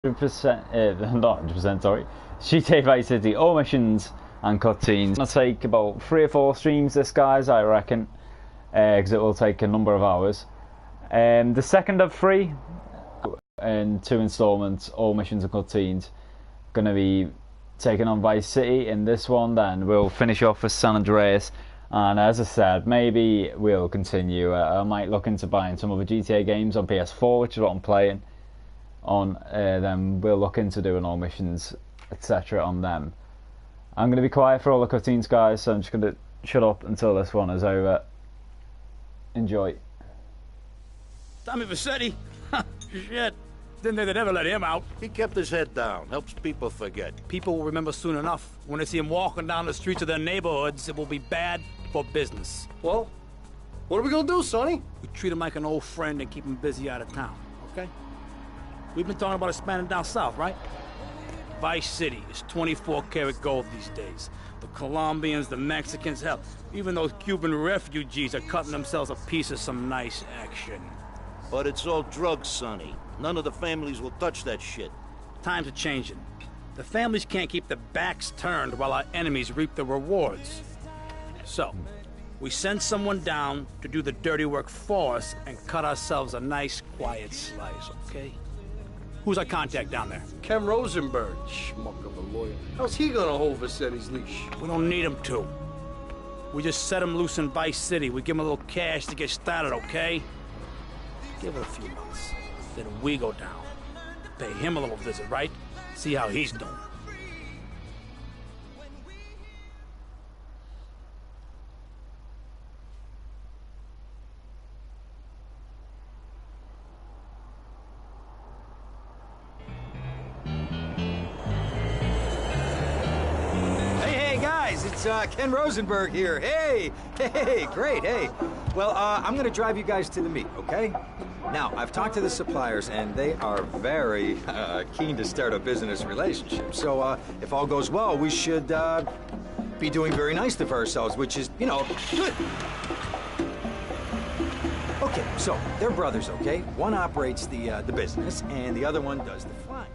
not 100%, sorry. GTA Vice City, all missions and cutscenes. It'll take about 3 or 4 streams, this guys, I reckon, because it will take a number of hours. The second of 3 and 2 installments, all missions and cutscenes, going to be taking on Vice City. In this one, then we'll finish off with San Andreas, and as I said, maybe we'll continue. I might look into buying some other GTA games on PS4, which is what I'm playing on. Then we'll look into doing all missions, etc. on them. I'm going to be quiet for all the cutscenes, guys, so I'm just going to shut up until this one is over. Enjoy. Tommy Vassetti? Shit. Didn't think they'd ever let him out. He kept his head down. Helps people forget. People will remember soon enough. When they see him walking down the streets of their neighborhoods, it will be bad for business. Well, what are we gonna do, Sonny? We treat him like an old friend and keep him busy out of town, okay? We've been talking about expanding down south, right? Vice City is 24-karat gold these days. The Colombians, the Mexicans, hell, even those Cuban refugees are cutting themselves a piece of some nice action. But it's all drugs, Sonny. None of the families will touch that shit. Times are changing. The families can't keep their backs turned while our enemies reap the rewards. So, we send someone down to do the dirty work for us and cut ourselves a nice, quiet slice, okay? Who's our contact down there? Ken Rosenberg, schmuck of a lawyer. How's he gonna hold Vassetti's leash? We don't need him to. We just set him loose in Vice City. We give him a little cash to get started, okay? Give it a few months. Then we go down. Pay him a little visit, right? See how he's doing. Hey guys, it's Ken Rosenberg here. Hey, great, hey. Well, I'm gonna drive you guys to the meet, okay? Now, I've talked to the suppliers, and they are very keen to start a business relationship. So, if all goes well, we should be doing very nicely for ourselves, which is, you know, good. Okay, so they're brothers, okay? One operates the business, and the other one does the flying.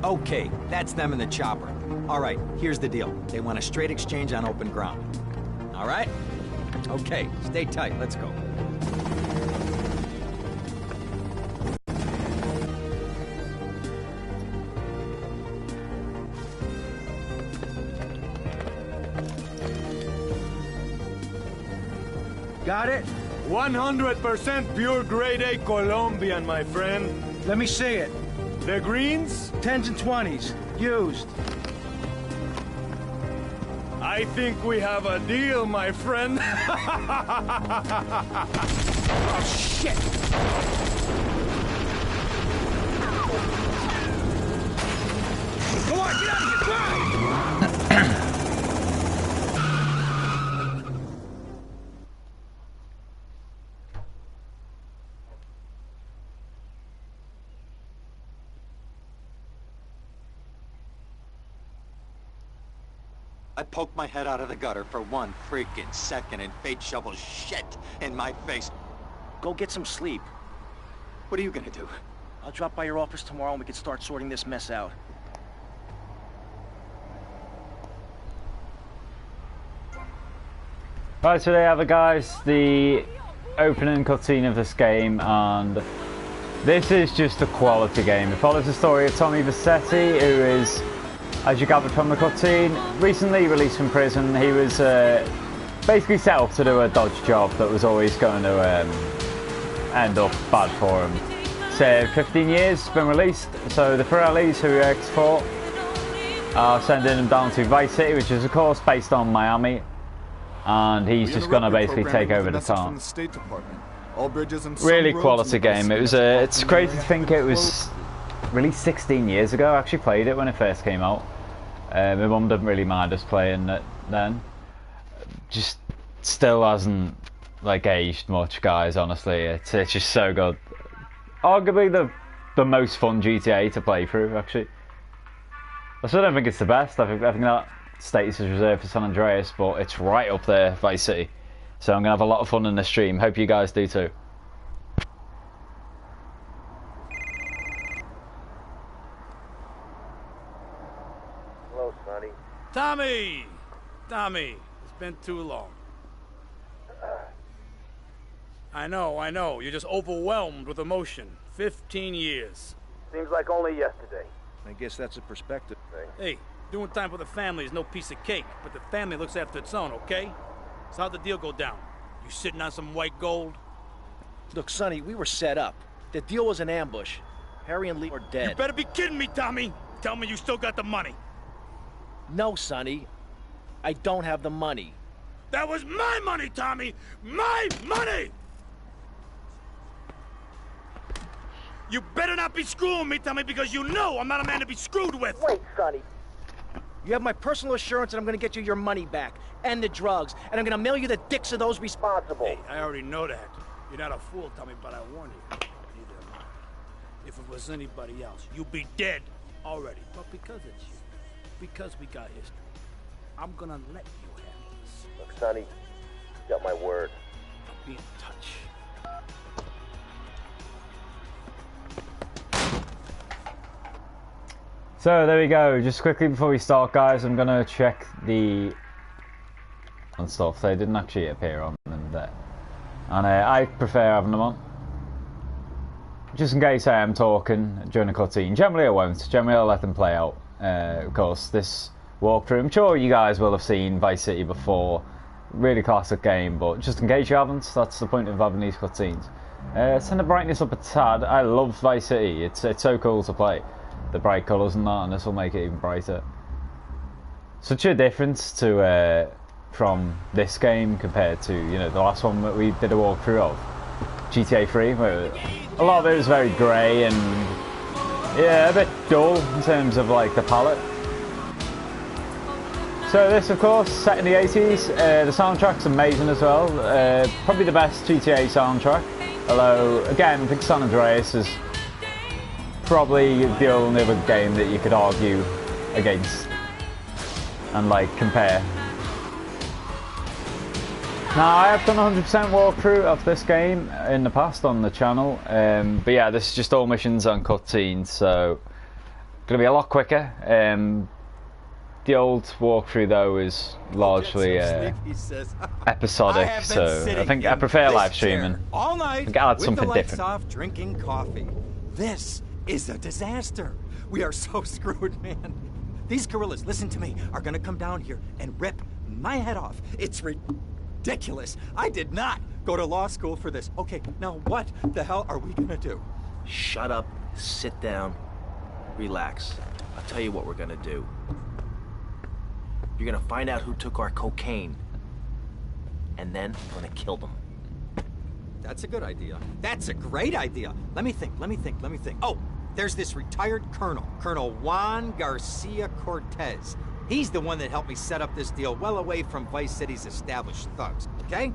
Okay, that's them in the chopper. All right, here's the deal. They want a straight exchange on open ground. All right? Okay, stay tight. Let's go. Got it? 100% pure grade A Colombian, my friend. Let me see it. The greens? 10s and 20s. Used. I think we have a deal, my friend. Oh, shit! Come on, get out of here! Drive! I poked my head out of the gutter for 1 freaking second and fate shovels shit in my face. Go get some sleep. What are you gonna do? I'll drop by your office tomorrow and we can start sorting this mess out. Right, so there you have it, guys, the opening cutscene of this game, and this is just a quality game. It follows the story of Tommy Vassetti, who is, as you gathered from the cutscene, recently released from prison. He was basically set up to do a dodge job that was always going to end up bad for him. So 15 years, been released. So the Pirellis, who he works for, are sending him down to Vice City, which is of course based on Miami, and he's just going to basically take over the town. Really quality game. It was. It's crazy to think it was released 16 years ago. I actually played it when it first came out. My mum didn't really mind us playing it then. Just still hasn't like aged much, guys. Honestly, it's just so good. Arguably the most fun GTA to play through, actually. I still don't think it's the best. I think that status is reserved for San Andreas, but it's right up there, Vice City. So I'm gonna have a lot of fun in the stream. Hope you guys do too. Hello, Sonny. Tommy, it's been too long. I know, you're just overwhelmed with emotion. 15 years. Seems like only yesterday. I guess that's a perspective thing. Hey, doing time for the family is no piece of cake, but the family looks after its own, okay? So how'd the deal go down? You sitting on some white gold? Look, Sonny, we were set up. The deal was an ambush. Harry and Lee are dead. You better be kidding me, Tommy! Tell me you still got the money. No, Sonny. I don't have the money. That was my money, Tommy! My money! You better not be screwing me, Tommy, because you know I'm not a man to be screwed with! Wait, Sonny. You have my personal assurance that I'm gonna get you your money back, and the drugs, and I'm gonna mail you the dicks of those responsible. Hey, I already know that. You're not a fool, Tommy, but I warn you. Neither am I. If it was anybody else, you'd be dead already. But because it's you, because we got history, I'm gonna let you handle this. Look, Sonny, you got my word. I'll be in touch. So there we go. Just quickly before we start, guys, I'm gonna check the and stuff. They didn't actually appear on them there, and I prefer having them on, just in case I am talking during a cutscene. Generally, I won't. Generally, I'll let them play out. Of course, this walkthrough, I'm sure you guys will have seen Vice City before. Really classic game, but just in case you haven't, that's the point of having these cutscenes. Send the brightness up a tad. I love Vice City. It's so cool to play. The bright colours and that, and this will make it even brighter. Such a difference to from this game compared to, you know, the last one that we did a walkthrough of, GTA 3, where a lot of it was very grey and yeah, a bit dull in terms of like the palette. So this, of course, set in the 80s. The soundtrack's amazing as well. Probably the best GTA soundtrack. Although, again, I think San Andreas is probably the only other game that you could argue against and like compare. Now, I have done 100% walkthrough of this game in the past on the channel, but yeah, this is just all missions and cutscenes, so gonna be a lot quicker. The old walkthrough though is largely episodic, so I think I prefer live streaming. All night I think I'll add with something the lights different. off, drinking coffee. This is a disaster. We are so screwed, man. These gorillas, listen to me, are gonna come down here and rip my head off. It's ridiculous. I did not go to law school for this. Okay, now what the hell are we gonna do? Shut up, sit down, relax. I'll tell you what we're gonna do. You're gonna find out who took our cocaine, and then we're gonna kill them. That's a good idea. That's a great idea. Let me think. Oh, there's this retired colonel, Colonel Juan Garcia Cortez. He's the one that helped me set up this deal well away from Vice City's established thugs, okay?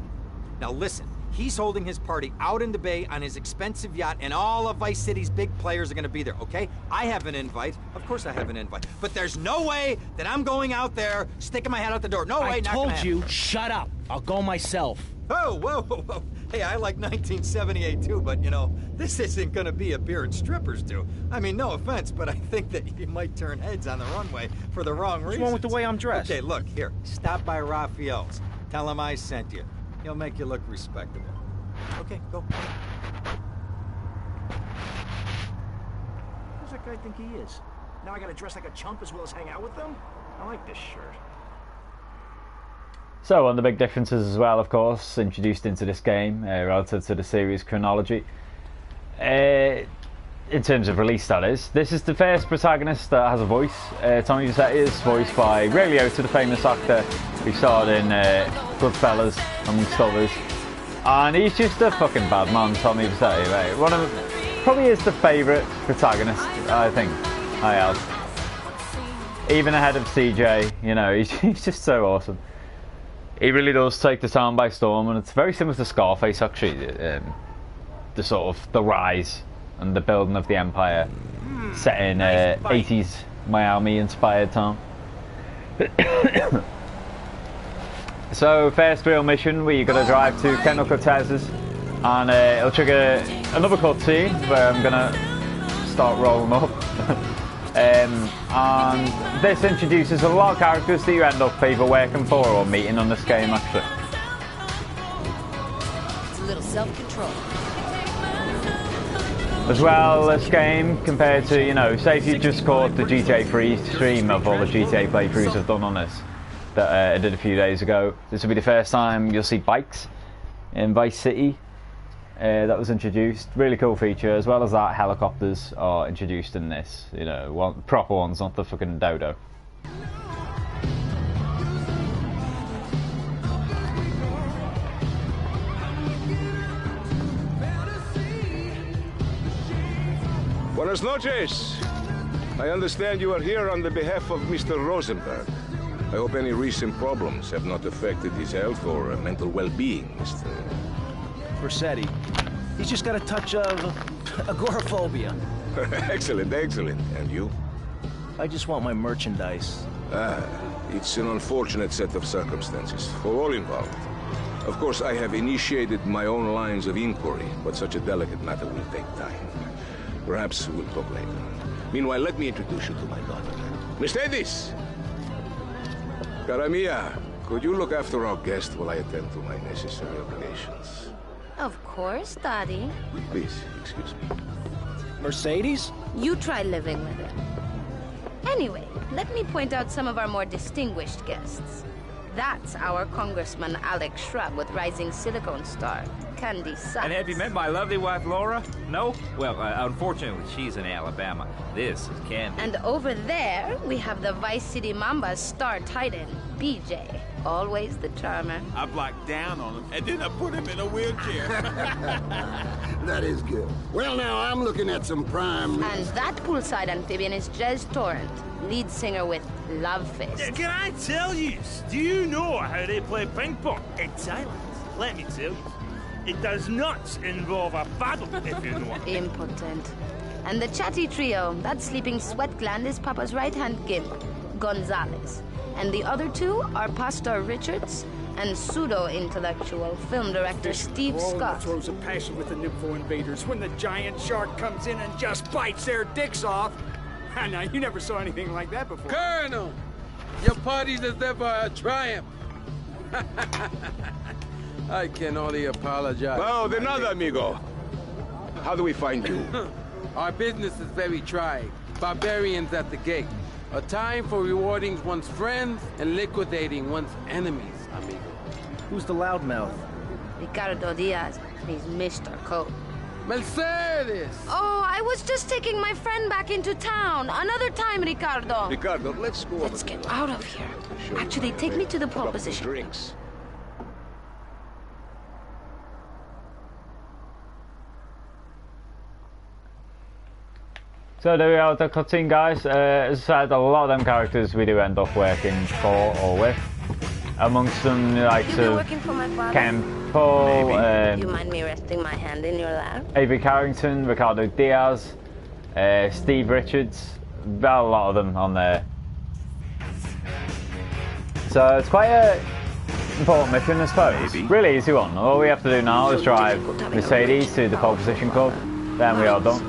Now listen, he's holding his party out in the bay on his expensive yacht, and all of Vice City's big players are gonna be there, okay? I have an invite. Of course I have an invite. But there's no way that I'm going out there, sticking my head out the door. No way, I not gonna told happen. you, shut up. I'll go myself. Oh, whoa. Hey, I like 1978 too, but you know, this isn't gonna be a beer and strippers do. I mean, no offense, but I think that you might turn heads on the runway for the wrong reasons. What's wrong with the way I'm dressed? Okay, look, here, stop by Raphael's. Tell him I sent you. He'll make you look respectable. Okay, go. Who's that guy think he is? Now I gotta dress like a chump as well as hang out with them? I like this shirt. So one of the big differences as well, of course, introduced into this game relative to the series chronology, in terms of release that is, this is the first protagonist that has a voice. Tommy Vercetti is voiced by Ray Liotta, the famous actor who starred in Goodfellas amongst others, and he's just a fucking bad man, Tommy Vercetti, right? One of probably is the favourite protagonist I think I have, even ahead of CJ. You know, he's just so awesome. he really does take the town by storm, and it's very similar to Scarface actually. The sort of the rise and the building of the empire, set in nice 80s Miami inspired town. So first real mission, we're going to drive to Colonel Cortez's, and it'll trigger another cutscene where I'm going to start rolling up. And this introduces a lot of characters that you end up either working for or meeting on this game actually. It's a little self-control. As well, this game, compared to, you know, say if you just caught the GTA 3 stream of all the GTA playthroughs I've done on this, that I did a few days ago, this will be the first time you'll see bikes in Vice City. That was introduced. Really cool feature, as well as that helicopters are introduced in this, you know, proper ones, not the fucking dodo. Buenas noches. I understand you are here on the behalf of Mr. Rosenberg. I hope any recent problems have not affected his health or mental well-being, Mr. Vercetti. He's just got a touch of agoraphobia. Excellent, excellent. And you? I just want my merchandise. It's an unfortunate set of circumstances for all involved. Of course, I have initiated my own lines of inquiry, but such a delicate matter will take time. Perhaps we'll talk later. Meanwhile, let me introduce you to my daughter. Mercedes! Cara mia, could you look after our guest while I attend to my necessary obligations? Of course, Daddy. Please, excuse me. Mercedes? You try living with it. Anyway, let me point out some of our more distinguished guests. That's our Congressman Alex Shrub with Rising Silicon Star, Candy Sachs. And have you met my lovely wife, Laura? No? Well, unfortunately, she's in Alabama. This is Candy. And over there, we have the Vice City Mamba's star titan, BJ. Always the charmer. I blocked down on him, and then I put him in a wheelchair. That is good. Well, now, I'm looking at some prime... And that poolside amphibian is Jez Torrent, lead singer with Love Fist. Can I tell you, do you know how they play ping pong in Thailand? Let me tell you, it does not involve a paddle, if you know. Impotent. And the chatty trio, that sleeping sweat gland is Papa's right-hand gimp, Gonzalez. And the other two are Pastor Richards and pseudo-intellectual film director Steve Scott. Throws a passion with the Nympho invaders when the giant shark comes in and just bites their dicks off. Now, you never saw anything like that before. Colonel, your party's as ever a triumph. I can only apologize. Oh, de nada, amigo. How do we find you? Our business is very trying. Barbarians at the gate. A time for rewarding one's friends and liquidating one's enemies, amigo. Who's the loudmouth? Ricardo Diaz. He's Mr. Coke. Mercedes! Oh, I was just taking my friend back into town. Another time, Ricardo. Ricardo, let's go. Let's get out of here. Actually, take me to the pole position. Drinks. So there we are, the cutscene, guys. As I said, a lot of them characters we do end up working for or with. Amongst them, the likes of Kempo, you mind me resting my hand in your lap? Avery Carrington, Ricardo Diaz, Steve Richards. About a lot of them on there. So it's quite a important mission, I suppose. Really easy one. All we have to do now is drive Mercedes to the pole position club. Then we are done.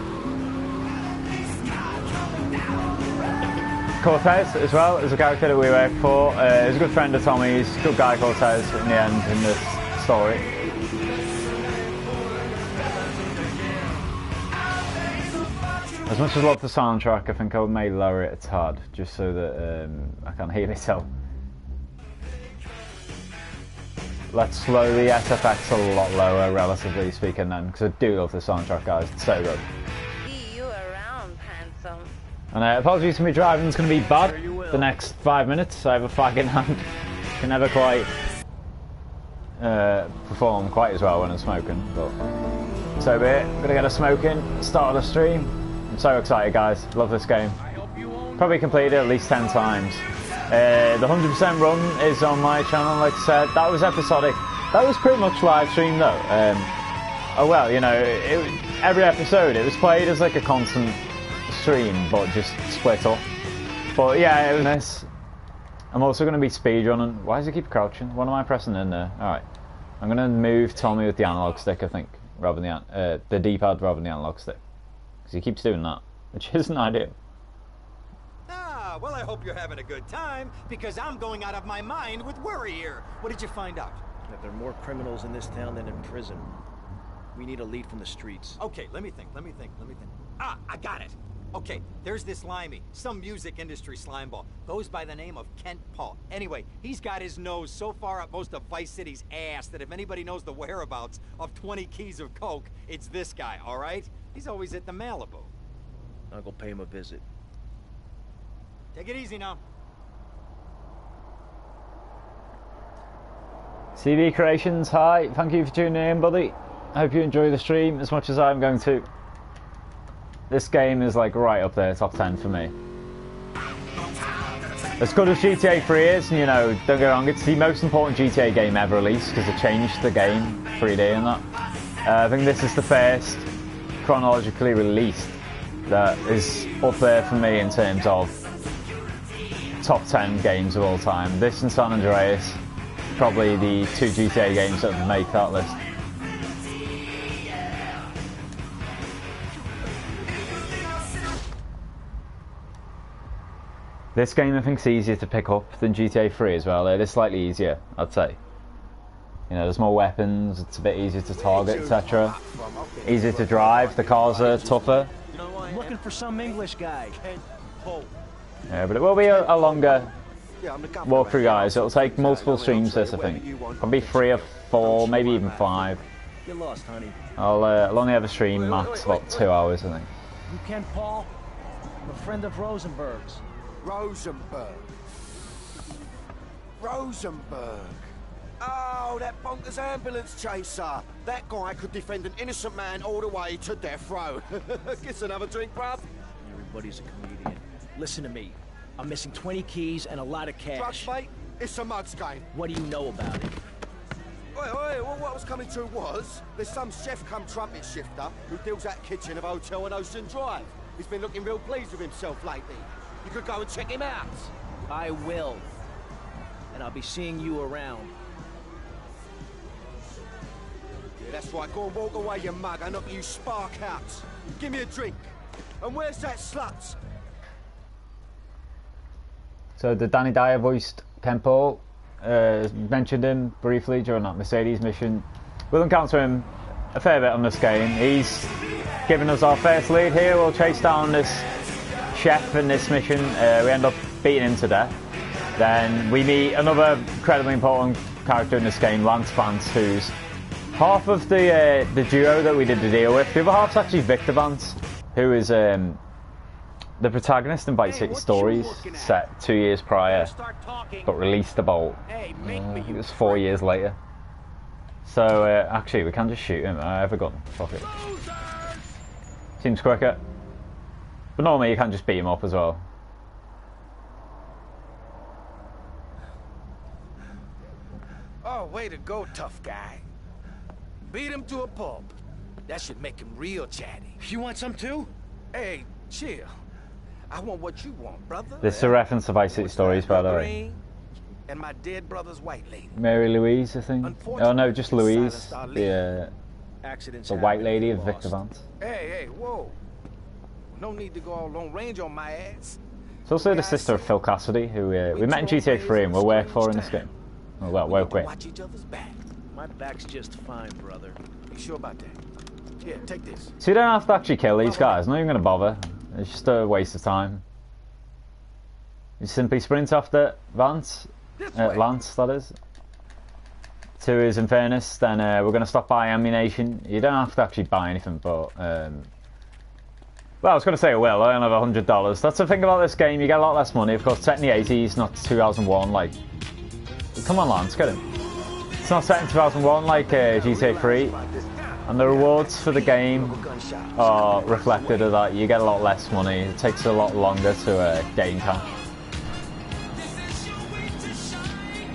Cortez as well is a character that we work for. He's a good friend of Tommy's, good guy Cortez in the end in this story. As much as I love the soundtrack, I think I may lower it a tad just so that I can hear myself. Let's slow the SFX a lot lower, relatively speaking, then, because I do love the soundtrack, guys. It's so good. See you around, handsome. And apologies for me driving, it's going to be bad the next 5 minutes. I have a fag in hand. Can never quite perform quite as well when I'm smoking, but so be it. Gonna get a smoke in, start of the stream. I'm so excited, guys. Love this game. Probably completed it at least 10 times. The 100% run is on my channel, like I said. That was episodic. That was pretty much live stream though. Oh well, you know, every episode it was played as like a constant stream, but just split up. But yeah, it was nice. I'm also going to be speedrunning. Why does he keep crouching? What am I pressing in there? Alright. I'm going to move Tommy with the analog stick, I think, rather than the D-pad rather than the analog stick. Because he keeps doing that, which isn't ideal. Ah, well, I hope you're having a good time, because I'm going out of my mind with worry here. What did you find out? That there are more criminals in this town than in prison. We need a lead from the streets. Okay, let me think. Ah, I got it. Okay, there's this limey, some music industry slimeball. Goes by the name of Kent Paul. Anyway, he's got his nose so far up most of Vice City's ass that if anybody knows the whereabouts of 20 keys of coke, it's this guy, all right? He's always at the Malibu. I'll go pay him a visit. Take it easy now. CV Creations, hi. Thank you for tuning in, buddy. I hope you enjoy the stream as much as I'm going to. This game is like right up there, top 10 for me. As good as GTA 3 is, and you know, don't get wrong, it's the most important GTA game ever released because it changed the game 3D and that. I think this is the first chronologically released that is up there for me in terms of top 10 games of all time. This and San Andreas, probably the two GTA games that would make that list. This game I think is easier to pick up than GTA 3 as well. It is slightly easier, I'd say. You know, there's more weapons, it's a bit easier to target, etc. Easier to drive, the cars are tougher. I'm looking for some English guy. Yeah, but it will be a longer walkthrough, guys. It'll take multiple streams, this I think. Probably 3 or 4, maybe even 5. Get lost, honey. I'll only have a stream max about 2 hours, I think. You Ken Paul? I'm a friend of Rosenberg's. Rosenberg. Oh, that bonkers ambulance chaser. That guy could defend an innocent man all the way to death row. Get another drink, bruv. Everybody's a comedian. Listen to me. I'm missing 20 keys and a lot of cash. Drugs, mate? It's a mud's game. What do you know about it? Well, what I was coming to was, there's some chef come trumpet shifter who deals at kitchen of a hotel on Ocean Drive. He's been looking real pleased with himself lately. You could go and check him out. I will. And I'll be seeing you around. Yeah, that's right. Go and walk away, you mug. I knock you spark out. Give me a drink. And where's that slut? So the Danny Dyer voiced Ken Paul mentioned him briefly during that Mercedes mission. We'll encounter him a fair bit on this game. He's given us our first lead here. We'll chase down this chef in this mission. We end up beating him to death. Then we meet another incredibly important character in this game, Lance Vance, who's half of the duo that we did the deal with. The other half's actually Victor Vance, who is the protagonist in Vice City Stories, set 2 years prior, but released about I think it was 4 years later. So actually, we can just shoot him. I have a gun. Fuck it. Seems quicker. But normally you can just beat him up as well. Oh, way to go, tough guy. Beat him to a pulp. That should make him real chatty. You want some too? Hey, chill. I want what you want, brother. This is a reference to Vice City Stories, by the way. And my dead brother's white lady. Mary Louise, I think. Oh no, just Louise. The white lady of Victor Vance. Hey, whoa. No need to go all long range on my ass. It's also the sister of Phil Cassidy, who we met in GTA 3 and we'll work for in this game. Well, work with. Watch each other's back. My back's just fine, brother. You sure about that? Here, take this. So you don't have to actually kill these guys. I'm not even going to bother. It's just a waste of time. You simply sprint after Lance, that is. To his Infernus, then we're going to stop by ammunition. You don't have to actually buy anything, but well, I was going to say I will. I only have $100. That's the thing about this game. You get a lot less money. Of course, set in the 80s, not 2001. Like, come on, Lance, get him. It's not set in 2001 like GTA 3, and the rewards for the game are reflected of that. You get a lot less money. It takes a lot longer to gain cash.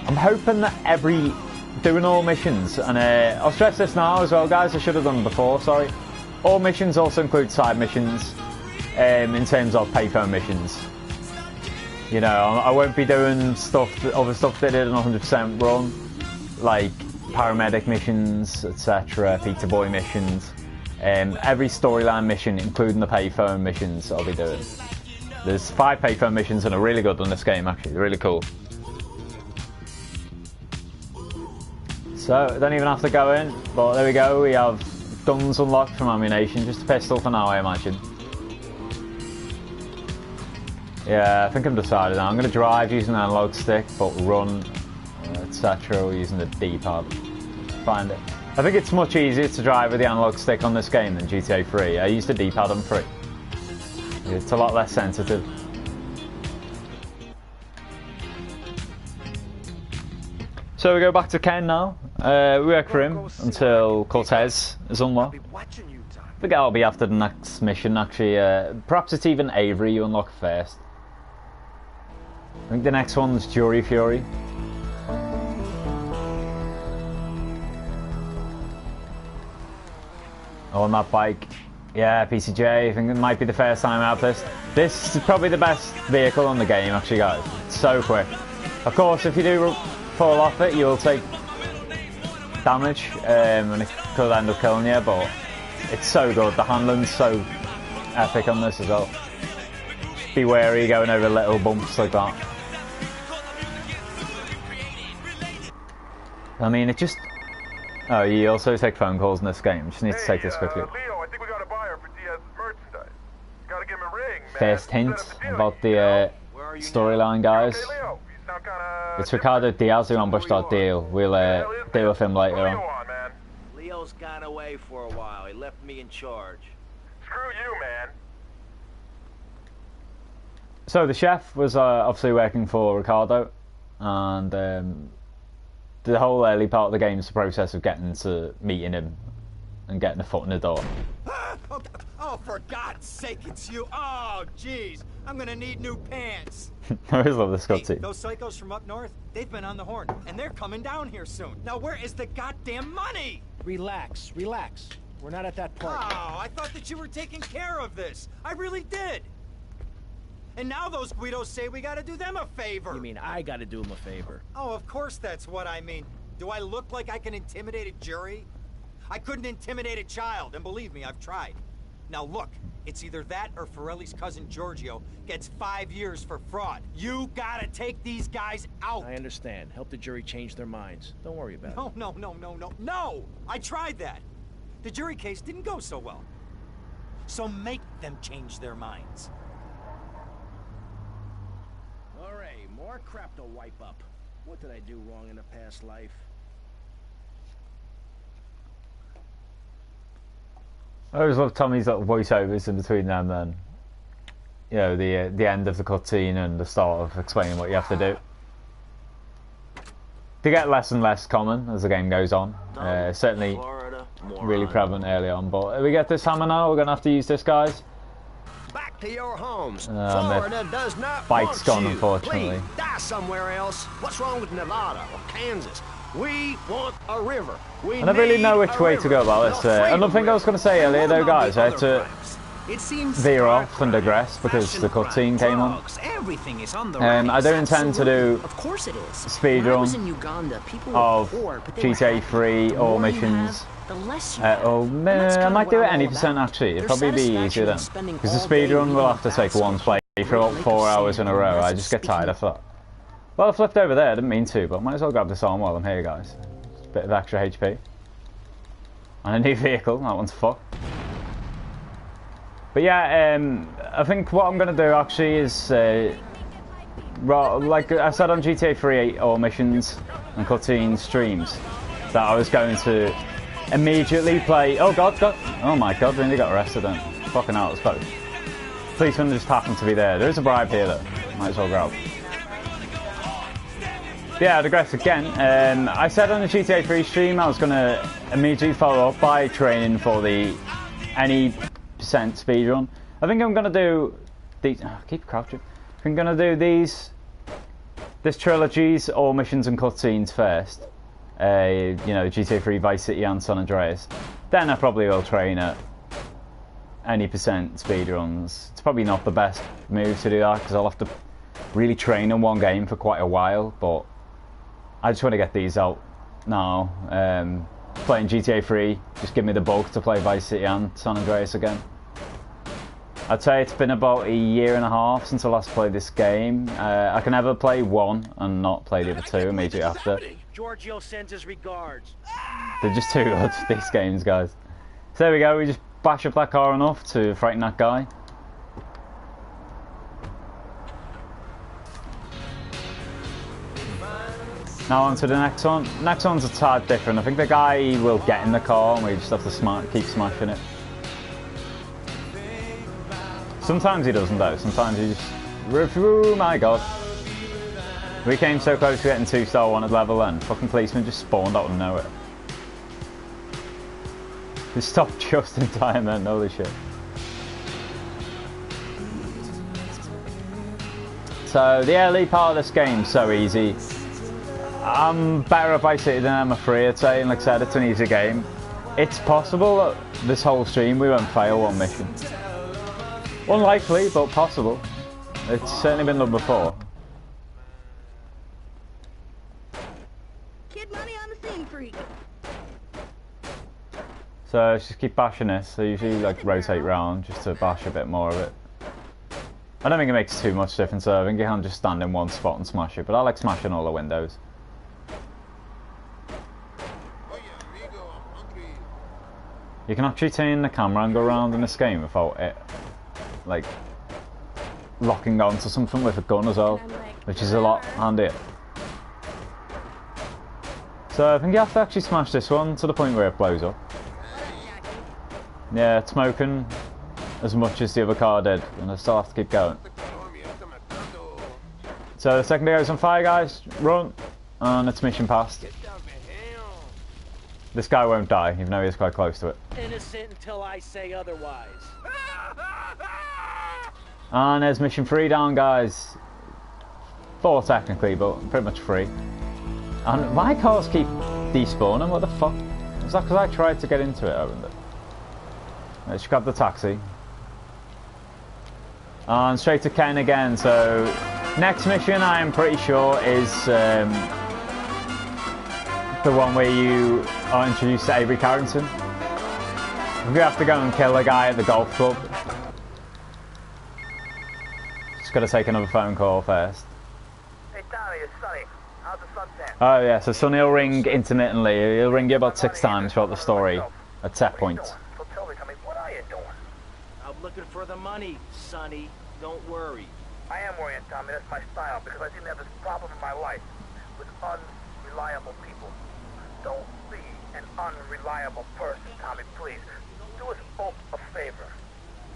I'm hoping that doing all missions, and I'll stress this now as well, guys, I should have done before, sorry. All missions also include side missions, in terms of payphone missions. You know, I won't be doing other stuff that did an 100% run, like paramedic missions, etc., Pizza Boy missions. Every storyline mission, including the payphone missions, I'll be doing. There's 5 payphone missions and are really good on this game, actually. They're really cool. So, don't even have to go in, but there we go. We have guns unlocked from ammunition. Just a pistol for now, I imagine. Yeah, I think I'm decided now. I'm going to drive using the analog stick, but run, etc., using the D-pad. Find it. I think it's much easier to drive with the analog stick on this game than GTA 3. I used the D-pad on 3. It's a lot less sensitive. So we go back to Ken now. We work for him until Cortez is unlocked. I think that'll be after the next mission, actually. Perhaps it's even Avery you unlock first. I think the next one's Jury Fury. Oh, on that bike. Yeah, PCJ. I think it might be the first time I have this. This is probably the best vehicle on the game, actually, guys. It's so quick. Of course, if you do fall off it, you'll take damage, and it could end up killing you, but it's so good. The handling's so epic on this as well. Just be wary going over little bumps like that. I mean, it just... Oh, you also take phone calls in this game. Just need to take this quickly. Leo, I think we got a buyer for Diaz's merchandise. Gotta give him a ring, man. First hint about the storyline, guys. Okay, Leo? It's Ricardo Diaz who ambushed our deal. We'll deal with him later on. Leo's gone away for a while. He left me in charge. Screw you, man. So the chef was obviously working for Ricardo, and the whole early part of the game is the process of getting to meeting him and getting a foot in the door. Oh, for God's sake, it's you! Oh, jeez, I'm gonna need new pants. I always love this cutscene. Those psychos from up north, they've been on the horn, and they're coming down here soon. Now, where is the goddamn money? Relax, relax. We're not at that part. Oh, I thought that you were taking care of this. I really did. And now those Guidos say we gotta do them a favor. You mean I gotta do them a favor? Oh, of course that's what I mean. Do I look like I can intimidate a jury? I couldn't intimidate a child, and believe me, I've tried. Now look, it's either that or Forelli's cousin Giorgio gets 5 years for fraud. You gotta take these guys out. I understand. Help the jury change their minds. Don't worry about it. No! I tried that. The jury case didn't go so well. So make them change their minds. Alright, more crap to wipe up. What did I do wrong in a past life? I always love Tommy's little voiceovers in between them then. You know, the end of the cutscene and the start of explaining what you have to do. They get less and less common as the game goes on. Certainly really prevalent early on, but we get this hammer now, we're going to have to use this, guys. Back to your homes. Florida does not bike's gone, you. unfortunately. Please, die somewhere else. What's wrong with Nevada or Kansas? We want a river. I don't really know which way to go about this. Another thing I was going to say earlier though, guys, I had to veer off and digress because the cutscene came on. I don't intend to do speedrun of GTA 3 or missions. I might do it any percent actually. It'd probably be easier then. Because the speedrun will have to take one playthrough up 4 hours in a row. I just get tired after that. Well, I flipped over there, I didn't mean to, but might as well grab this on while I'm here, guys. Just a bit of extra HP. And a new vehicle, that one's fucked. But yeah, I think what I'm going to do actually is, like I said on GTA 3 all missions and cutscene streams, that I was going to immediately play... Oh god, oh my god, we nearly got arrested then. Fucking hell, it's close. Policeman just happened to be there. There is a bribe here though, might as well grab. Yeah, I digress again. I said on the GTA 3 stream I was going to immediately follow up by training for the any percent speedrun. I think I'm going to do these... Oh, keep crouching. I'm going to do this this trilogy's all missions and cutscenes first. You know, GTA 3, Vice City and San Andreas. Then I probably will train at any percent speedruns. It's probably not the best move to do that because I'll have to really train in one game for quite a while, but I just want to get these out now. Playing GTA 3, just give me the bug to play Vice City and San Andreas again. I'd say it's been about a year and a half since I last played this game. I can never play one and not play the other two immediately after. Giorgio sends his regards. They're just too good, these games, guys. So there we go, we just bash up that car enough to frighten that guy. Now on to the next one. Next one's a tad different. I think the guy will get in the car and we just have to keep smashing it. Sometimes he doesn't though, sometimes he just... Oh my god. We came so close to getting 2-star wanted level and fucking policeman just spawned out of nowhere. He stopped just in time then, holy shit. So the early part of this game's so easy. I'm better at Vice City than I'm afraid I'd say, and like I said, it's an easy game. It's possible that this whole stream we won't fail one mission. Unlikely, but possible. It's certainly been done before. Kid money on the scene, freak. So let's just keep bashing this. So usually like rotate round just to bash a bit more of it. I don't think it makes too much difference though. I think you can just stand in one spot and smash it, but I like smashing all the windows. You can actually turn the camera and go around in this game without it like locking onto something with a gun as well, which is a lot handier. So I think you have to actually smash this one to the point where it blows up. Yeah, it's smoking as much as the other car did, and I still have to keep going. So the second goes on fire, guys. Run, and it's mission passed. This guy won't die, even though he's quite close to it. Innocent until I say otherwise. And there's mission 3 down, guys. 4 technically, but pretty much 3. And my cars keep despawning, what the fuck? Is that because I tried to get into it, haven't I? Let's grab the taxi. And straight to Ken again, so... Next mission, I am pretty sure, is the one where you are introduced to Avery Carrington. We have to go and kill a guy at the golf club. Just gotta take another phone call first. Hey Tommy, it's Sonny. How's the suntan? Oh yeah, so Sonny will ring intermittently. He'll ring you about 6 times throughout the story at set points. So tell me, Tommy, what are you doing? I'm looking for the money, Sonny. Don't worry. I am worrying, Tommy. That's my style because I didn't have this problem in my life with unreliable people. Don't be an unreliable person, Tommy, please. Do us both a favor.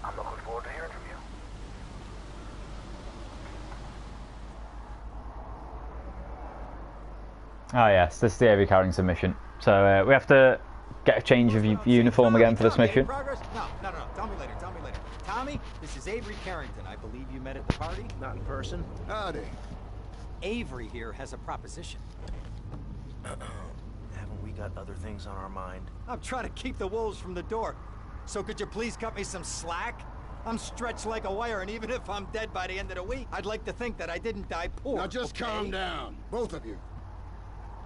I'm looking forward to hearing from you. Oh yes, this is the Avery Carrington mission. So we have to get a change of uniform again for this mission. No. Tell me later. Tommy, this is Avery Carrington. I believe you met at the party? Not in person. Howdy. Avery here has a proposition. Haven't we got other things on our mind? I'm trying to keep the wolves from the door. So could you please cut me some slack? I'm stretched like a wire, and even if I'm dead by the end of the week, I'd like to think that I didn't die poor. Now just calm down, both of you.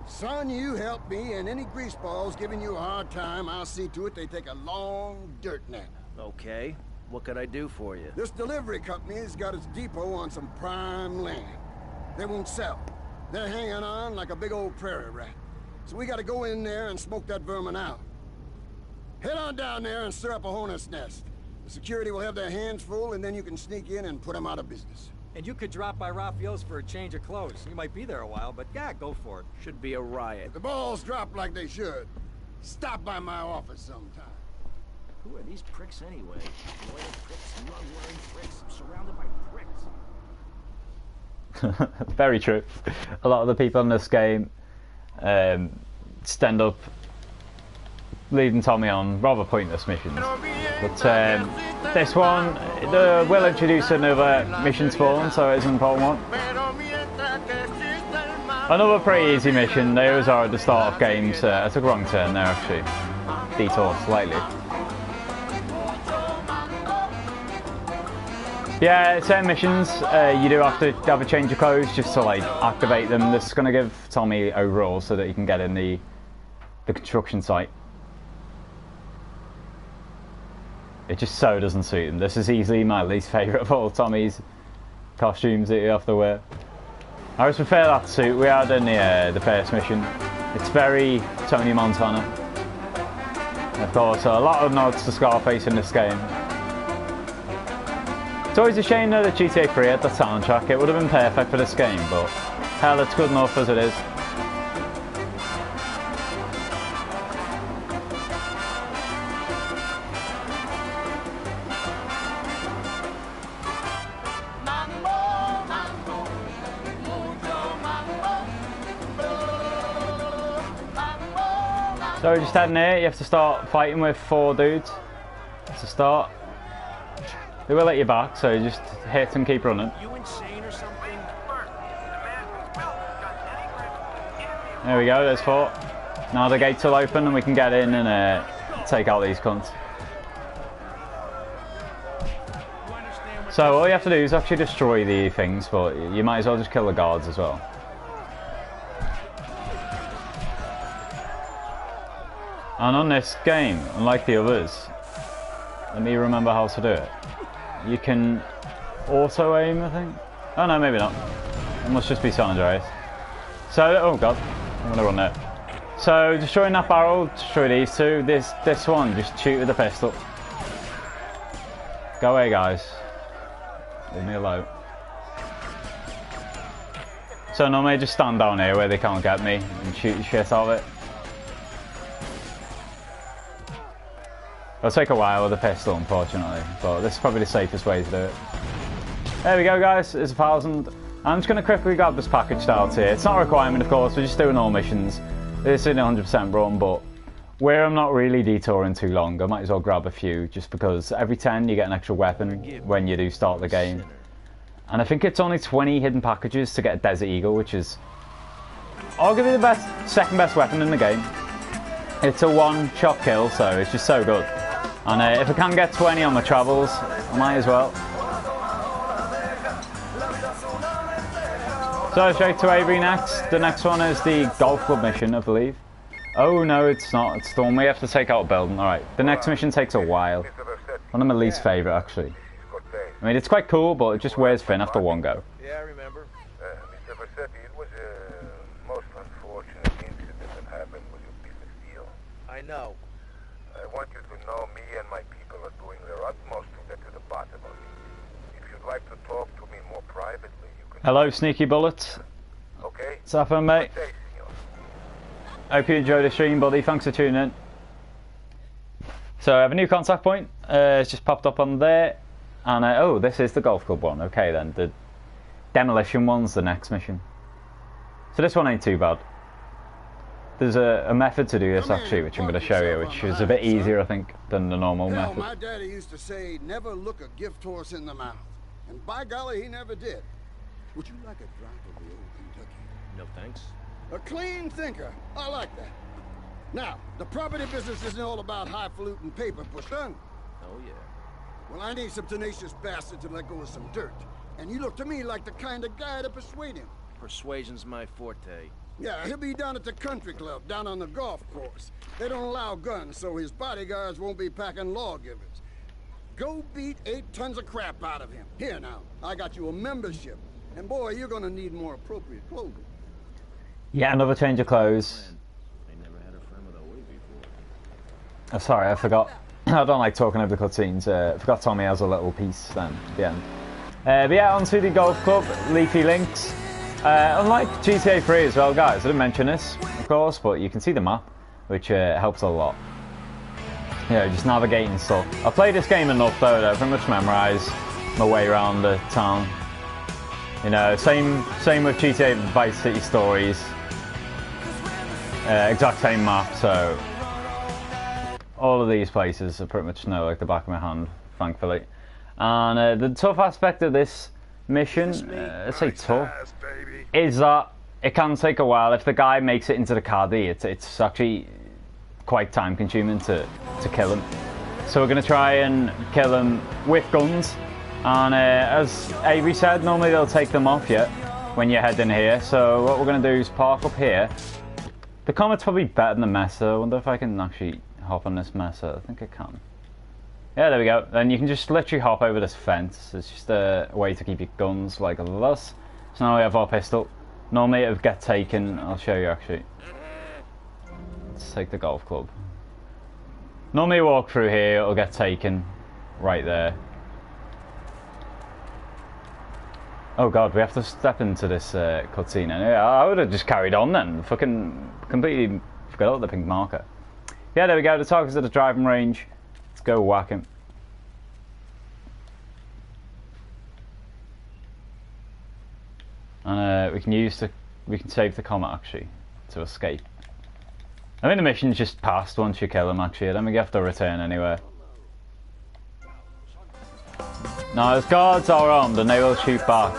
Son, you help me, and any greaseballs giving you a hard time, I'll see to it they take a long dirt nap. Okay. What could I do for you? This delivery company's got its depot on some prime land. They won't sell. They're hanging on like a big old prairie rat. So we gotta go in there and smoke that vermin out. Head on down there and stir up a hornet's nest. The security will have their hands full, and then you can sneak in and put them out of business. And you could drop by Raphael's for a change of clothes. You might be there a while, but yeah, go for it. Should be a riot. If the balls drop like they should, stop by my office sometime. Who are these pricks anyway? Loyal pricks, love-wearing pricks, surrounded by pricks. Very true. A lot of the people in this game stand up leading Tommy on rather pointless missions. But this one will introduce another mission spawn, so it's an important one. Another pretty easy mission. They always are at the start of games. I took a wrong turn there actually. Detour slightly. Yeah, certain missions you do have to have a change of clothes just to like activate them. This is going to give Tommy overalls so that he can get in the construction site. It just so doesn't suit him. This is easily my least favourite of all Tommy's costumes that you have to wear. I always prefer that suit we had in the first mission. It's very Tony Montana. And of course, a lot of nods to Scarface in this game. It's always a shame though that GTA 3 had the soundtrack. It would have been perfect for this game, but hell, it's good enough as it is. So we're just heading here. You have to start fighting with 4 dudes to start. They will let you back, so you just hit and keep running. There we go, there's 4. Now the gates will open and we can get in and take out these cunts. So all you have to do is actually destroy the things, but you might as well just kill the guards as well. And on this game, unlike the others, let me remember how to do it. You can auto aim, I think. Oh no, maybe not. It must just be San Andreas. So, oh god, I'm gonna run there. So, destroying that barrel, destroy these 2. This one, just shoot with the pistol. Go away, guys. Leave me alone. So normally just stand down here where they can't get me and shoot the shit out of it. It'll take a while with a pistol, unfortunately, but this is probably the safest way to do it. There we go, guys. It's 1,000. I'm just going to quickly grab this package out here. It's not a requirement, of course. We're just doing all missions. This isn't 100% run, but where I'm not really detouring too long, I might as well grab a few, just because every 10 you get an extra weapon when you do start the game. And I think it's only 20 hidden packages to get a Desert Eagle, which is arguably the second best weapon in the game. It's a one-shot kill, so it's just so good. And if I can get 20 on my travels, I might as well. So straight to Avery next. The next one is the golf club mission, I believe. Oh no, it's not. It's the one we have to take out a building. Alright, the next mission takes a while. One of my least favourite, actually. I mean, it's quite cool, but it just wears thin after one go. Yeah, I remember. Mr. Versetti, it was a most unfortunate incident that happened with your business deal. I know. I want you to know me and my people are doing their utmost to get to the bottom of it. If you'd like to talk to me more privately, you can... Hello, Sneaky Bullet. Okay. What's happening, mate? Hope you enjoyed the stream, buddy. Thanks for tuning in. So I have a new contact point. It's just popped up on there. And oh, this is the golf club one. Okay then, the demolition one's the next mission. So this one ain't too bad. There's a method to do this actually, which I'm going to show you, which is a bit easier, I think, than the normal method. My daddy used to say, never look a gift horse in the mouth. And by golly, he never did. Would you like a drop of the old Kentucky? No thanks. A clean thinker. I like that. Now, the property business isn't all about highfalutin paper push done. Oh yeah. Well, I need some tenacious bastard to let go of some dirt. And you look to me like the kind of guy to persuade him. Persuasion's my forte. Yeah, he'll be down at the country club, down on the golf course. They don't allow guns, so his bodyguards won't be packing lawgivers. Go beat 8 tons of crap out of him. Here now, I got you a membership. And boy, you're gonna need more appropriate clothing. Yeah, another change of clothes. I never had a friend with a wig before. Oh, sorry, I forgot. I don't like talking over the cutscenes. I forgot Tommy has a little piece then at the end. But yeah, onto the golf club, Leafy Links. Unlike GTA 3 as well, guys, I didn't mention this, of course, but you can see the map, which helps a lot. Yeah, just navigating stuff. I've played this game enough though that I pretty much memorise my way around the town. You know, same with GTA Vice City Stories. Exact same map, so all of these places I pretty much know like the back of my hand, thankfully. And the tough aspect of this mission, let's say tough, is that it can take a while. If the guy makes it into the caddy, it's actually quite time consuming to kill him. So we're going to try and kill him with guns. And as Avery said, normally they'll take them off you when you head in here. So what we're going to do is park up here. The Comet's probably better than the Messer. I wonder if I can actually hop on this Messer. I think I can. Yeah, there we go. Then you can just literally hop over this fence. It's just a way to keep your guns like this. So now we have our pistol. Normally it would get taken. I'll show you actually. Let's take the golf club. Normally you walk through here, it'll get taken right there. Oh god, we have to step into this cutscene anyway. I would have just carried on then. Fucking completely forgot about the pink marker. Yeah, there we go. The target's at the driving range. Let's go whack him. And we can save the Comet actually to escape. I think the mission's just passed once you kill him actually. I don't think you have to return anywhere. Now, if guards are armed and they will shoot back.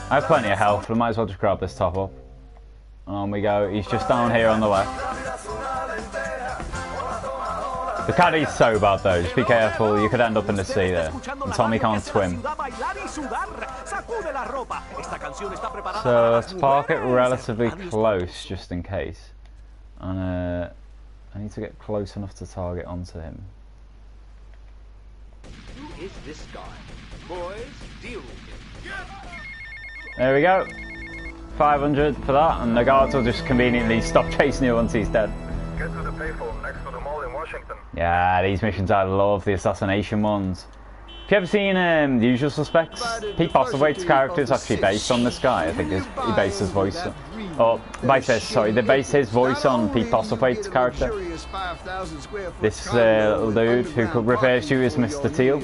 I have plenty of health, but I might as well just grab this top up. And on we go. He's just down here on the left. The caddy's so bad though, just be careful, you could end up in the sea there. And Tommy can't swim. So let's park it relatively close, just in case. And I need to get close enough to target onto him. Who is this guy? Boys, deal with him. There we go. 500 for that, and the guards will just conveniently stop chasing you once he's dead. Get to the payphone next to the mall in Washington. Yeah, these missions I love, the assassination ones. Have you ever seen The Usual Suspects? Pete Postlethwaite's character is actually based on this guy. I think he based his voice on, or vice versa, sorry, they based his voice on Pete Postlethwaite's character. This little dude who refers to as Mr. Teal.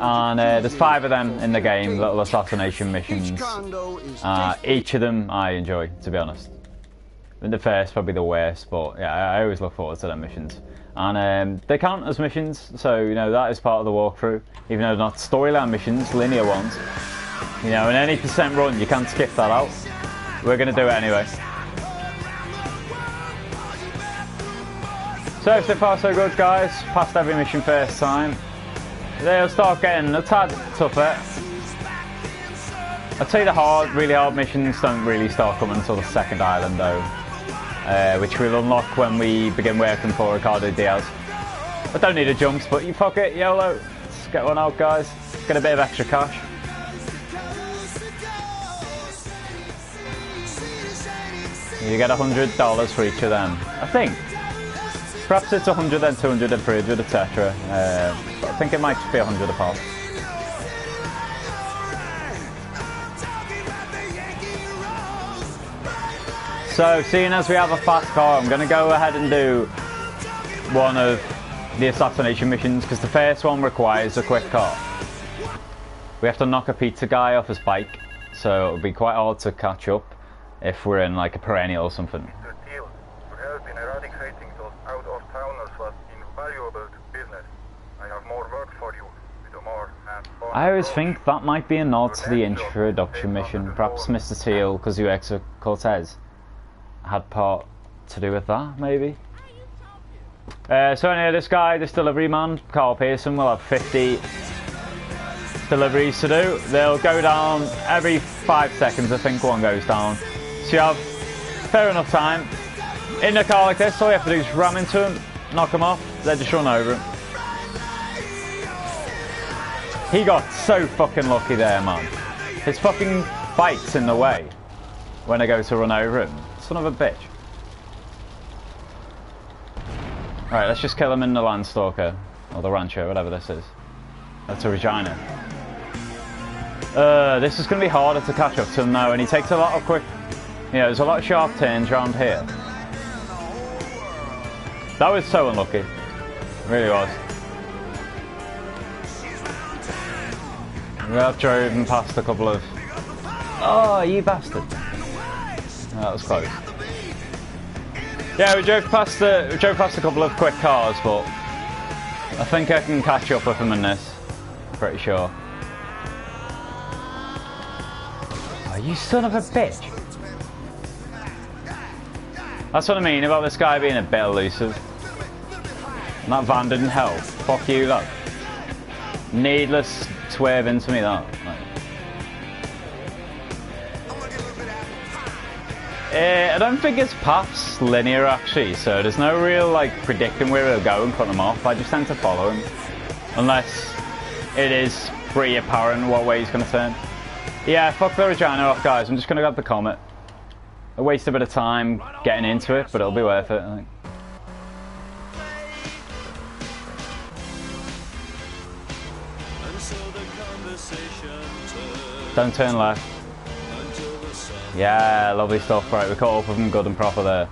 And there's 5 of them in the game, little assassination missions. Each of them I enjoy, to be honest. The first probably the worst, but yeah, I always look forward to them missions. And they count as missions, so you know that is part of the walkthrough, even though they're not storyline missions, linear ones. You know, in any % run, you can't skip that out. We're going to do it anyway. So far so good, guys. Passed every mission first time. They'll start getting a tad tougher. I'd say the really hard missions don't really start coming until the second island though. Which we'll unlock when we begin working for Ricardo Diaz. I don't need a jumps, but you fuck it, YOLO. Let's get one out, guys. Get a bit of extra cash. You get $100 for each of them, I think. Perhaps it's 100, then 200, then 300, etc. I think it might just be 100 a pop. So, seeing as we have a fast car, I'm going to go ahead and do one of the assassination missions, because the first one requires a quick car. We have to knock a pizza guy off his bike, so it'll be quite hard to catch up if we're in like a perennial or something. Mr. Teal, your help in eradicating those out-of-towners was invaluable to business. I have more work for you, with a more hands-on. I always think that might be a nod to the introduction mission. Perhaps Mr. Teal, because you ex Cortez, had part to do with that, maybe. So anyway, this delivery man, Carl Pearson, will have 50 deliveries to do. They'll go down every 5 seconds, I think one goes down. So you have fair enough time. In a car like this, all you have to do is ram into them, knock them off, then just run over them. He got so fucking lucky there, man. His fucking bike's in the way when I go to run over him. Son of a bitch. Alright, let's just kill him in the Landstalker. Or the Rancho, whatever this is. That's a Regina. This is going to be harder to catch up to him now, and he takes a lot of quick... You know, there's a lot of sharp turns around here. That was so unlucky. It really was. We have driven past a couple of... Oh, you bastard. Oh, that was close. Yeah, we drove past a couple of quick cars, but I think I can catch up with them in this. Pretty sure. Oh, you son of a bitch. That's what I mean about this guy being a bit elusive. That van didn't help. Fuck you, look. Needless swerve into me, that. I don't think his path's linear actually, so there's no real like predicting where he'll go and cut him off. I just tend to follow him, unless it is pretty apparent what way he's going to turn. Yeah, fuck the Regina off, guys. I'm just going to grab the Comet. I waste a bit of time getting into it, but it'll be worth it, I think. Don't turn left. Yeah, lovely stuff. Right, we caught up with them good and proper there.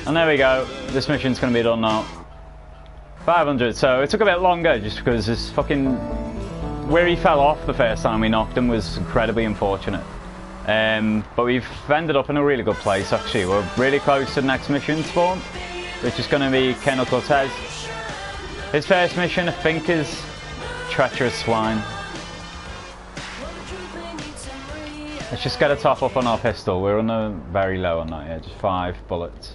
And there we go. This mission's going to be done now. 500. So it took a bit longer just because this fucking... Where he fell off the first time we knocked him was incredibly unfortunate. But we've ended up in a really good place actually. We're really close to the next mission spawn, which is going to be Colonel Cortez. His first mission I think is Treacherous Swine. Let's just get a top up on our pistol. We're on a very low on that, yeah, just 5 bullets.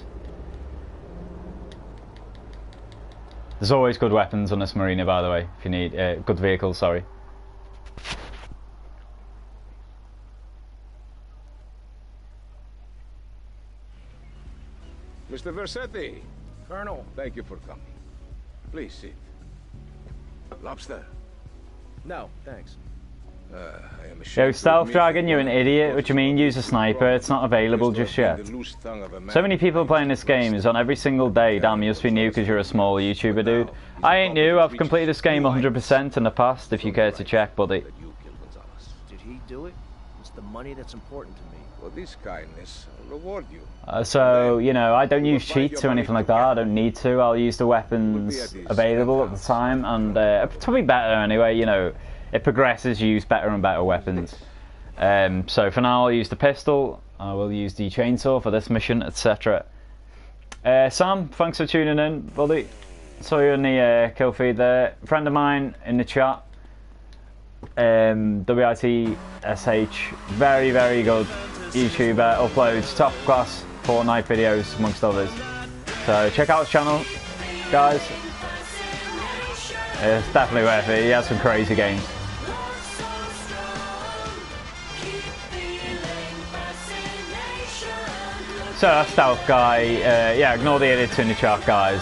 There's always good weapons on this marina, by the way, if you need good vehicles, sorry. Mr. Versetti. Colonel. Thank you for coming. Please sit. Lobster? No, thanks. I am Yo, Stealth Dragon, you're an idiot. What do you mean use a sniper? It's not available just yet. So many people playing this game is on every single day. Damn, you must be new because you're a small YouTuber, dude. I ain't new. I've completed this game 100% in the past, if you care to check, buddy. Did he do it? It's the money that's important to me. For this kindness, I'll reward you. So, you know, I don't use cheats or anything like that. I don't need to. I'll use the weapons available at the time, and it's probably better anyway, you know. It progresses, you use better and better weapons. So for now I'll use the pistol, I will use the chainsaw for this mission, etc. Sam, thanks for tuning in, buddy. Saw you in the kill feed there. Friend of mine in the chat, WITSH, very, very good YouTuber, uploads top class Fortnite videos amongst others. So check out his channel, guys. It's definitely worth it, he has some crazy games. So that Stealth guy, yeah, ignore the edits in the chat, guys.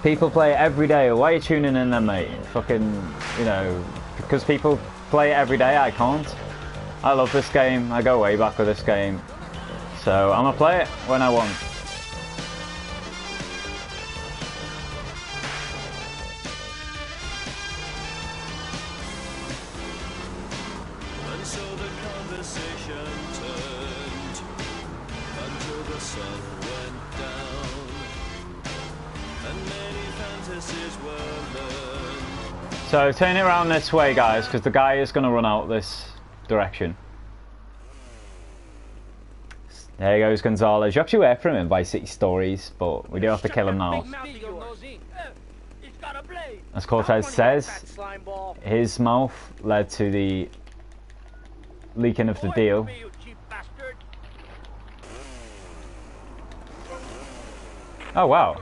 People play it every day. Why are you tuning in then, mate? Fucking, you know, because people play it every day, I can't. I love this game, I go way back with this game. So I'm gonna play it when I want. So turn it around this way, guys, because the guy is going to run out this direction. There goes Gonzalez. You actually work for him in Vice City Stories, but we do have to kill him now. As Cortez says, his mouth led to the leaking of the deal. Oh wow.